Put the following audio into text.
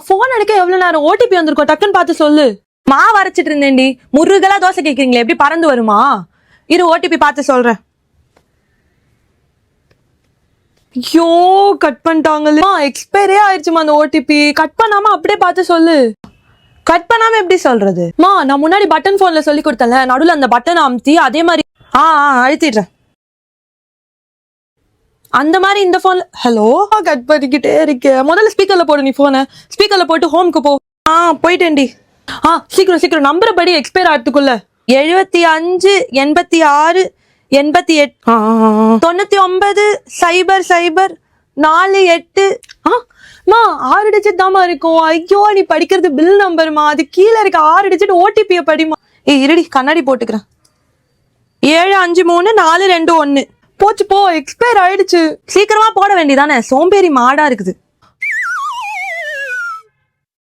Phone எடுக்க எவ்வளவு நேரம்? ஓடிபி வந்திருக்கோம், டக்குன்னு பார்த்து சொல்லு. மாவு அரைச்சிட்டு இருந்தேன்டி. முருகலா தோசை கேக்குறீங்களே, எப்படி பறந்து வருமா? இரு, ஓடிபி பார்த்து சொல்றேன். ஐயோ, கட் பண்ணிட்டாங்களே. எக்ஸ்பைரே ஆயிடுச்சுமா அந்த ஓடிபி. கட் பண்ணாம அப்படியே பார்த்து சொல்லு. கட் பண்ணாம எப்படி சொல்றது? நான் முன்னாடி பட்டன் போன்ல சொல்லி கொடுத்தல, நடுவுல அந்த பட்டன் அமுத்தி அதே மாதிரி அழுத்திடுறேன். அந்த மாதிரி இந்த போன்ல. ஹலோ, கட் பண்ணிக்கிட்டே இருக்கேன். முதல்ல ஸ்பீக்கர்ல போடு. நீ போன ஸ்பீக்கர்ல போட்டு ஹோம்க்கு போ. போயிட்டேன்டி. சீக்கிரம் சீக்கிரம் நம்பரை படி. எக்ஸ்பயர் ஆகிறதுக்குள்ள 75 86 88 99 0 0 48. 6 டிஜிட் தாமா இருக்கும். ஐயோ, நீ படிக்கிறது பில் நம்பர்மா, அது கீழே இருக்க 6 டிஜிட் ஓடிபியை படிமா. இருடி, கண்ணாடி போட்டுக்கிறேன். 753 421. போச்சு போ, எக்ஸ்பயர் ஆயிடுச்சு. சீக்கிரமா போட வேண்டியதானே, சோம்பேறி மாடா இருக்குது.